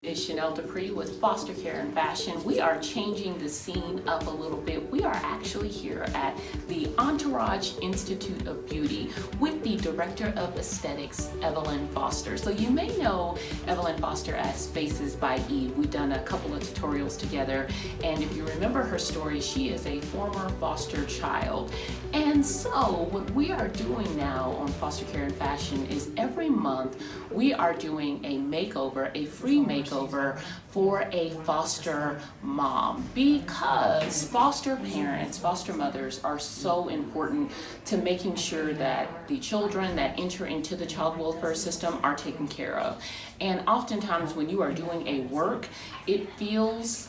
Is Chanel Dupree with Foster Care and Fashion. We are changing the scene up a little bit. We are actually here at the Entourage Institute of Beauty with the Director of Aesthetics, Evelyn Foster. So you may know Evelyn Foster as Faces by Eve. We've done a couple of tutorials together, and if you remember her story, she is a former foster child. And so what we are doing now on Foster Care and Fashion is every month we are doing a makeover, a free makeover for a foster mom, because foster parents, foster mothers are so important to making sure that the children that enter into the child welfare system are taken care of. And oftentimes when you are doing a work, it feels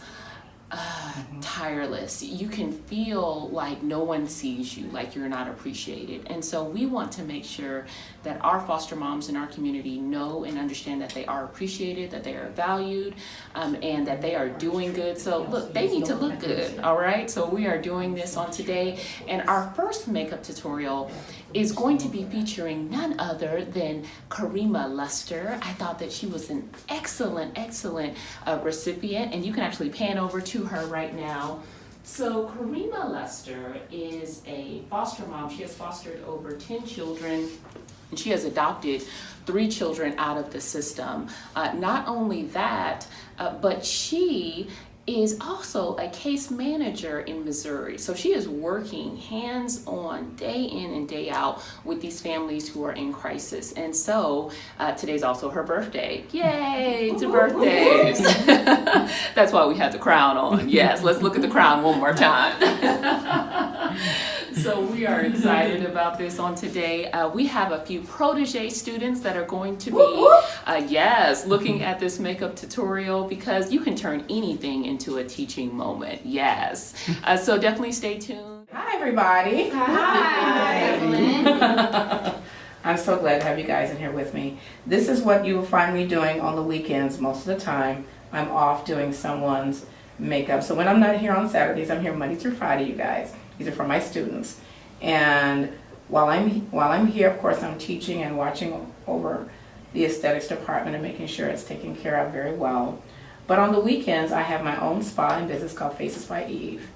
tireless. You can feel like no one sees you, like you're not appreciated. And so we want to make sure that our foster moms in our community know and understand that they are appreciated, that they are valued, and that they are doing good. So look, they need to look good, all right? So we are doing this on today. And our first makeup tutorial is going to be featuring none other than Karema Lester. I thought that she was an excellent recipient, and you can actually pan over to her right now. So Karema Lester is a foster mom. She has fostered over 10 children, and she has adopted 3 children out of the system. Not only that, but she is also a case manager in Missouri. So she is working hands-on, day in and day out with these families who are in crisis. And so today's also her birthday. Yay, it's her birthday. That's why we have the crown on. Yes, let's look at the crown one more time. So we are excited about this on today. We have a few protege students that are going to be, looking at this makeup tutorial, because you can turn anything into a teaching moment. Yes. So definitely stay tuned. Hi, everybody. Hi, Evelyn. I'm so glad to have you guys in here with me. This is what you will find me doing on the weekends most of the time. I'm off doing someone's makeup. So when I'm not here on Saturdays, I'm here Monday through Friday, you guys. These are for my students. And while I'm here, of course, I'm teaching and watching over the aesthetics department and making sure it's taken care of very well. But on the weekends, I have my own spa and business called Faces by Eve.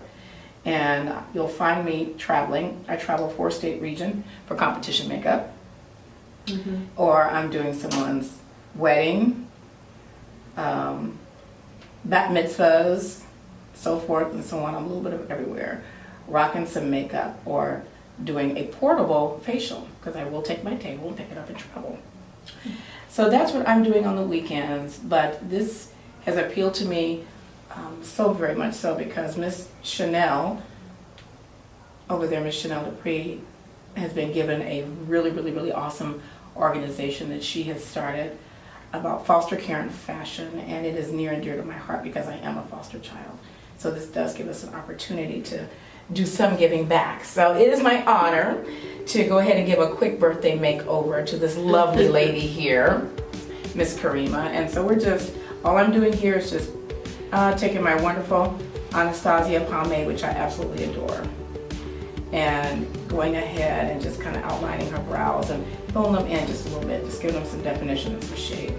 And you'll find me traveling. I travel 4-state region for competition makeup. Or I'm doing someone's wedding, bat mitzvahs, so forth and so on. I'm a little bit of everywhere. Rocking some makeup or doing a portable facial, because I will take my table and pick it up and travel. So that's what I'm doing on the weekends, but this has appealed to me so very much so because Miss Chanel, over there, Miss Chanel Dupree, has been given a really awesome organization that she has started about foster care and fashion, and it is near and dear to my heart because I am a foster child. So this does give us an opportunity to do some giving back. So it is my honor to go ahead and give a quick birthday makeover to this lovely lady here, Miss Karema. And so all I'm doing here is just taking my wonderful Anastasia pomade, which I absolutely adore, and going ahead and just kind of outlining her brows and filling them in just a little bit, just giving them some definition and some shade.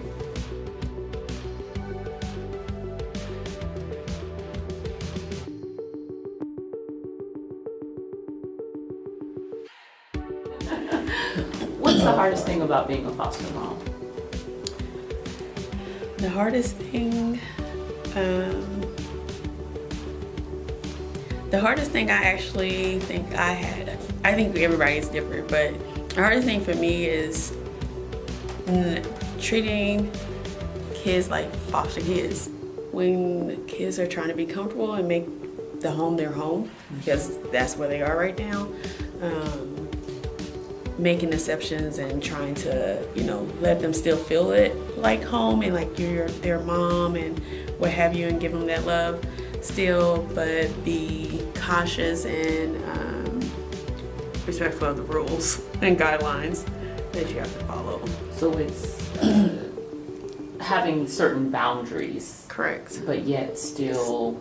What's the hardest thing about being a foster mom? The hardest thing, I actually think I had, I think everybody's different, but the hardest thing for me is treating kids like foster kids. When the kids are trying to be comfortable and make the home their home, because that's where they are right now, making exceptions and trying to, let them still feel it like home and like you're their mom and what have you, and give them that love still, but be cautious and respectful of the rules and guidelines that you have to follow. So it's having certain boundaries. Correct. But yet still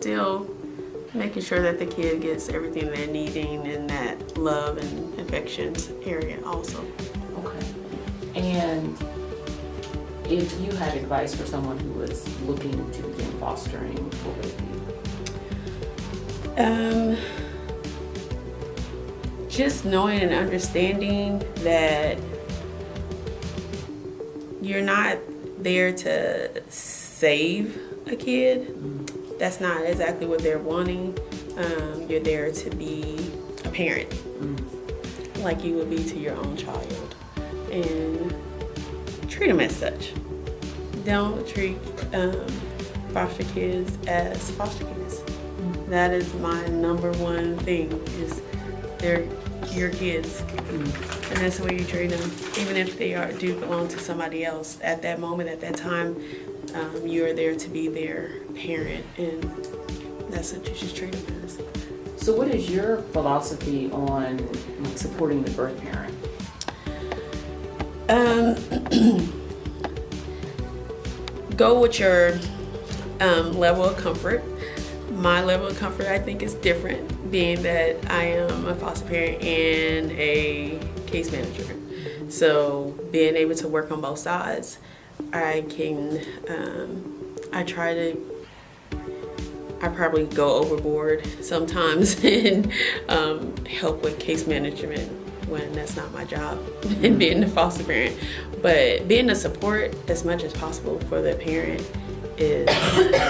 making sure that the kid gets everything they're needing in that love and affection area also. Okay. And if you had advice for someone who was looking to begin fostering, what would it be? Just knowing and understanding that you're not there to save a kid. That's not exactly what they're wanting. You're there to be a parent, like you would be to your own child, and treat them as such. Don't treat foster kids as foster kids. That is my number one thing, is they're your kids, and that's the way you treat them. Even if they do belong to somebody else, at that moment, at that time, you are there to be their parent, and that's what you should treat them as. So what is your philosophy on supporting the birth parent? Go with your level of comfort. My level of comfort, I think, is different, being that I am a foster parent and a case manager. So being able to work on both sides, I probably go overboard sometimes and help with case management when that's not my job, and being the foster parent. But being a support as much as possible for the parent is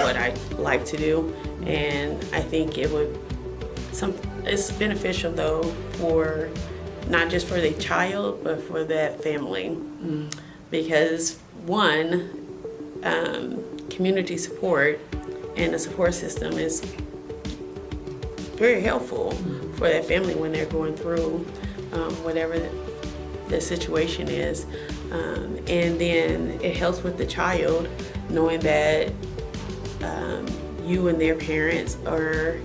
what I like to do. And I think it's beneficial though, for not just for the child, but for that family. Because one, community support and the support system is very helpful for that family when they're going through whatever the situation is. And then it helps with the child, knowing that you and their parents are,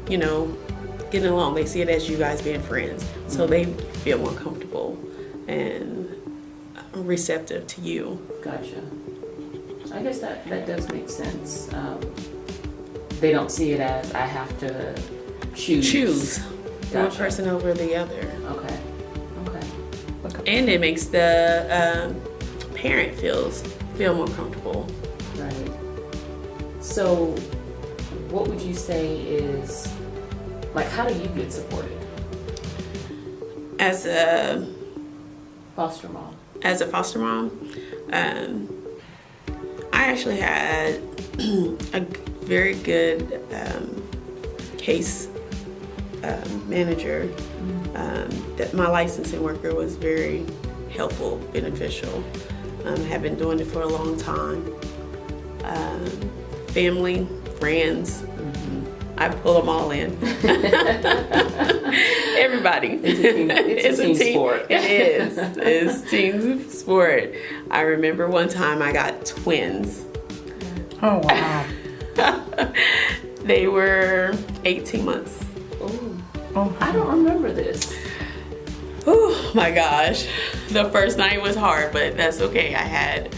getting along. They see it as you guys being friends, so they feel more comfortable and receptive to you. Gotcha. I guess that does make sense. They don't see it as I have to choose one person over the other. Okay. And it makes the parent feel more comfortable. Right. So what would you say is, how do you get supported? As a foster mom, I actually had a very good case manager. That my licensing worker was very helpful, beneficial. Have been doing it for a long time. Family, friends, I pull them all in. Everybody. It's a team sport. It is. It's team sport. I remember one time I got twins. Oh, wow. They were 18 months. Oh, I don't remember this. Oh my gosh. The first night was hard, but that's okay. I had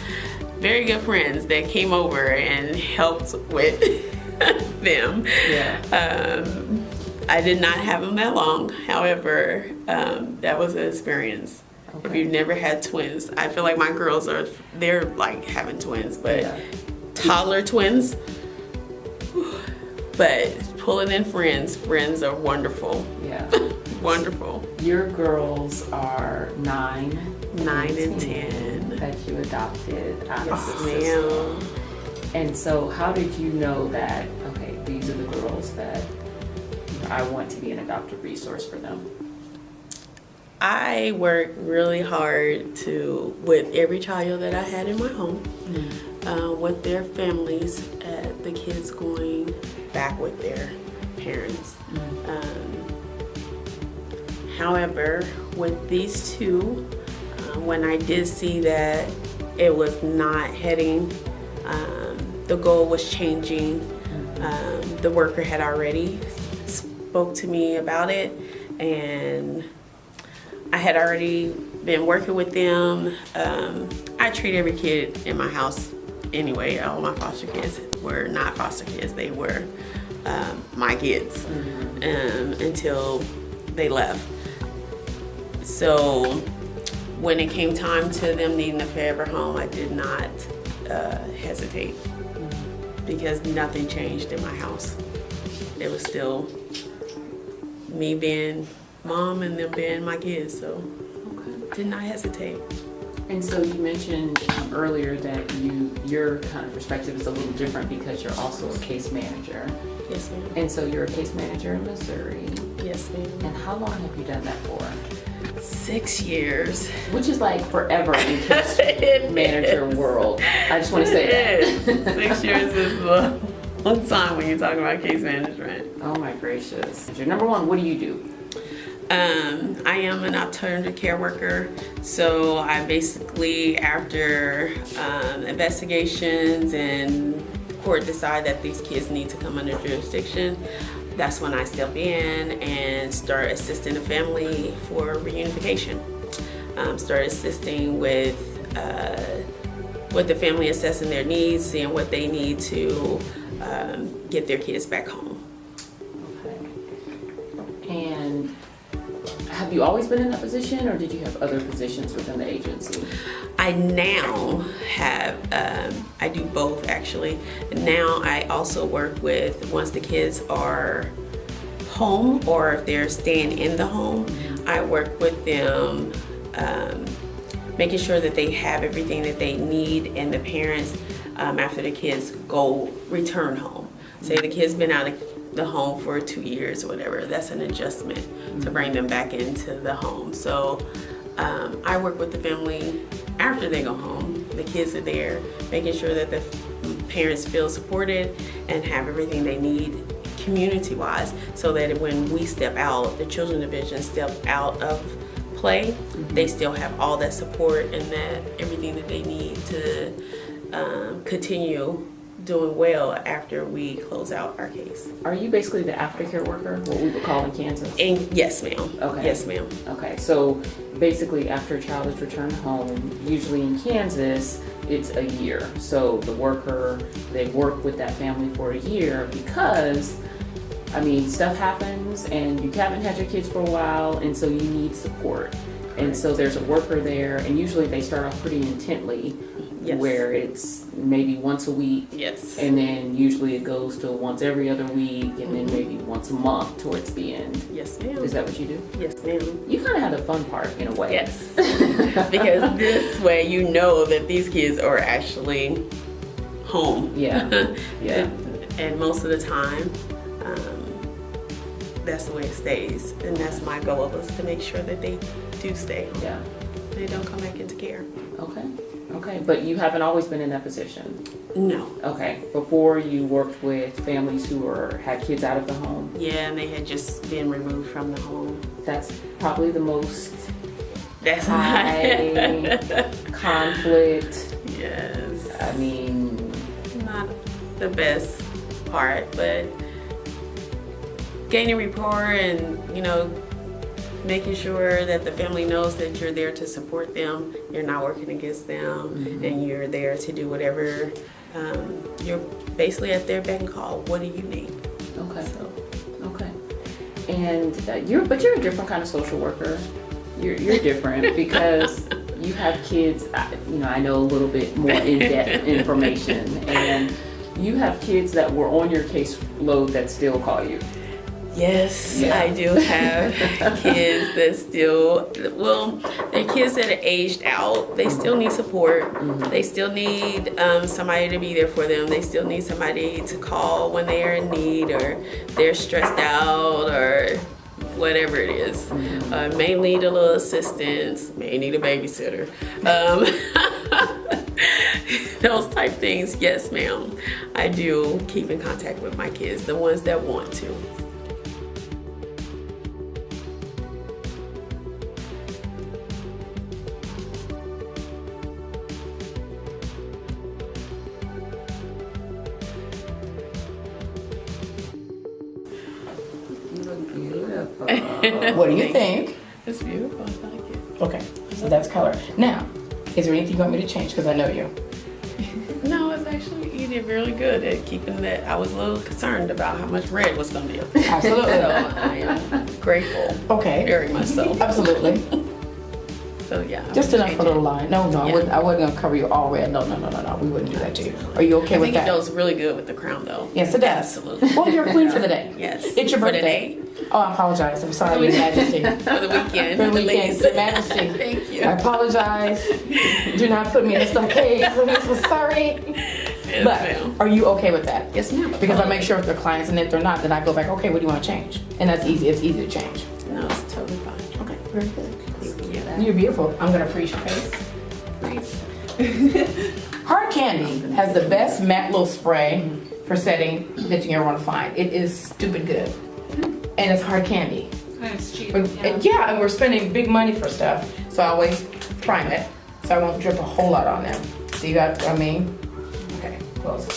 very good friends that came over and helped with them. Yeah. I did not have them that long. However, that was an experience. Okay. If you've never had twins, I feel like my girls they're like having twins, but toddler twins. But pulling in friends are wonderful. Yeah. Wonderful. Your girls are 9 and 10 that you adopted. Yes, ma'am. And so how did you know that, okay, these are the girls that I want to be an adoptive resource for them? I worked really hard with every child that I had in my home, with their families, the kids going back with their parents. However, with these two, when I did see that it was not heading, the goal was changing, the worker had already spoke to me about it, and I had already been working with them. I treat every kid in my house anyway. All my foster kids were not foster kids. They were my kids until they left. So when it came time to them needing a forever home, I did not hesitate, because nothing changed in my house. It was still me being mom and them being my kids, so did not hesitate. And so you mentioned earlier that your kind of perspective is a little different because you're also a case manager. Yes, ma'am. And so you're a case manager in Missouri. Yes, ma'am. And how long have you done that for? 6 years. Which is like forever in case manager world. I just want to say that. 6 years is a long time when you're talking about case management. Oh my gracious. Number one, what do you do? I am an alternative care worker, so I basically, after investigations and court decide that these kids need to come under jurisdiction, that's when I step in and start assisting the family for reunification. Start assisting with the family, assessing their needs, seeing what they need to get their kids back home. Okay. And have you always been in that position, or did you have other positions within the agency? I now have, I do both actually. Now I also work with, once the kids are home or if they're staying in the home, I work with them, making sure that they have everything that they need, and the parents, after the kids return home. Say the kid's been out of the home for 2 years or whatever, that's an adjustment to bring them back into the home. So I work with the family after they go home. The kids are there, making sure that the parents feel supported and have everything they need community-wise, so that when we step out, the children division step out of play, they still have all that support and that everything that they need to continue doing well after we close out our case. Are you basically the aftercare worker, what we would call in Kansas? And yes, ma'am. Okay. Yes, ma'am. Okay, so basically after a child is returned home, usually in Kansas, it's a year. So the worker, they work with that family for a year because, I mean, stuff happens and you haven't had your kids for a while, and so you need support. And so there's a worker there, and usually they start off pretty intently, Yes. where it's maybe once a week. Yes. And then usually it goes to once every other week, and then maybe once a month towards the end. Yes, ma'am. Is that what you do? Yes, ma'am. You kind of have the fun part in a way. Yes. Because this way you know that these kids are actually home. Yeah. Yeah. And most of the time, that's the way it stays. And that's my goal, is to make sure that they do stay home. Yeah. They don't come back into care. Okay. Okay. But you haven't always been in that position. No. Okay. Before you worked with families who had kids out of the home. Yeah, and they had just been removed from the home. That's probably the most That's high conflict. Yes. I mean, Not the best part, but gaining rapport and, making sure that the family knows that you're there to support them, you're not working against them, and you're there to do whatever. You're basically at their beck and call. What do you need? okay. So, Okay. And you're a different kind of social worker. You're different because you have kids. I know a little bit more in-depth information, and you have kids that were on your caseload that still call you. yes, Yeah. I do have kids that still, they're kids that are aged out. They still need support. They still need somebody to be there for them. They still need somebody to call when they are in need, or they're stressed out, or whatever it is. May need a little assistance, may need a babysitter. Those type things, yes ma'am. I do keep in contact with my kids, the ones that want to. You look beautiful. What do you think? It's beautiful, I like it. Okay, so that's color. Now, is there anything you want me to change? Because I know you. No, it's actually, you did really good at keeping that. I was a little concerned about how much red was going to be up there. Absolutely. So I am grateful, Okay. very much so. Absolutely. So yeah. Just enough for a little line. No, Yeah. I wasn't gonna cover you all red. No. We wouldn't do that to you. Are you okay I with think it that? goes really good with the crown though. Yes, it does. Absolutely. Well, you're a queen for the day. Yes. It's your For the birthday. day. Oh, I apologize. I'm sorry, Your Majesty. For the weekend. For the weekend, ladies. Your Majesty. Thank you. I apologize. Do not put me in a stockade. I'm so sorry. Yes, But ma'am. are you okay with that? Yes, ma'am. Because I make sure if they're clients, and if they're not, then I go back, okay, what do you want to change? And that's easy. It's easy to change. No, it's totally fine. Okay, very good. Thank you. You're beautiful. I'm gonna freeze your face. Please. Hard Candy has the best matte little spray for setting that you ever want to find. It is stupid good. And it's Hard Candy. It's cheap. And we're spending big money for stuff, so I always prime it, so I won't drip a whole lot on them. So you got, I mean, okay, close.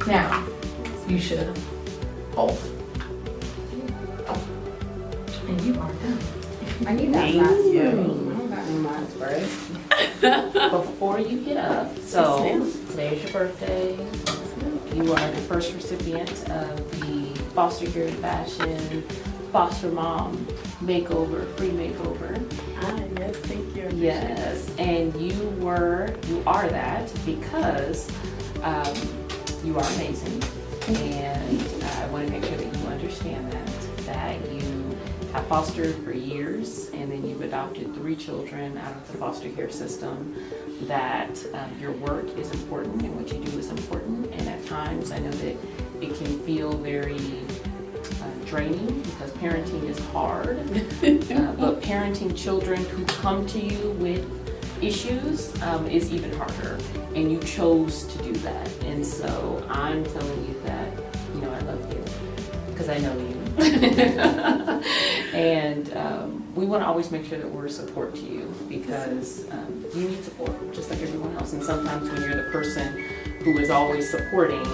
Now, you should hold. And you are done. I need that Thank last you. spray. I don't got any last spray. Before you get up, so today's your birthday. You are the first recipient of the Foster Care Fashion Foster Mom Makeover, free makeover. Yes, thank you. Yes, and you are that because you are amazing, and I want to make sure that you understand that you have fostered for years, and then you've adopted 3 children out of the foster care system, that your work is important and what you do is important, and at times I know that it can feel very draining because parenting is hard, but parenting children who come to you with issues is even harder, and you chose to do that. And so I'm telling you that, you know, I love you because I know you. And we want to always make sure that we're a support to you because you need support just like everyone else. And sometimes when you're the person who is always supporting,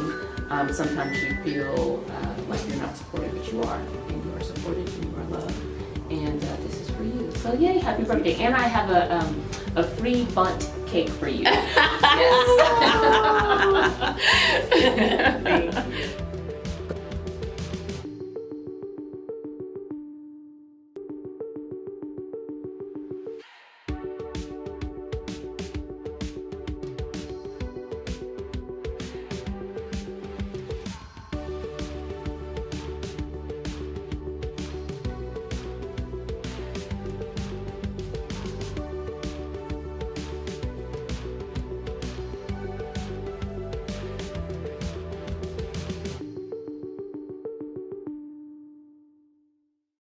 sometimes you feel like you're not supported, but you are. And you are supported and you are loved. And this is for you. So yay, happy birthday. And I have a free bunt cake for you. Yes. Thank you.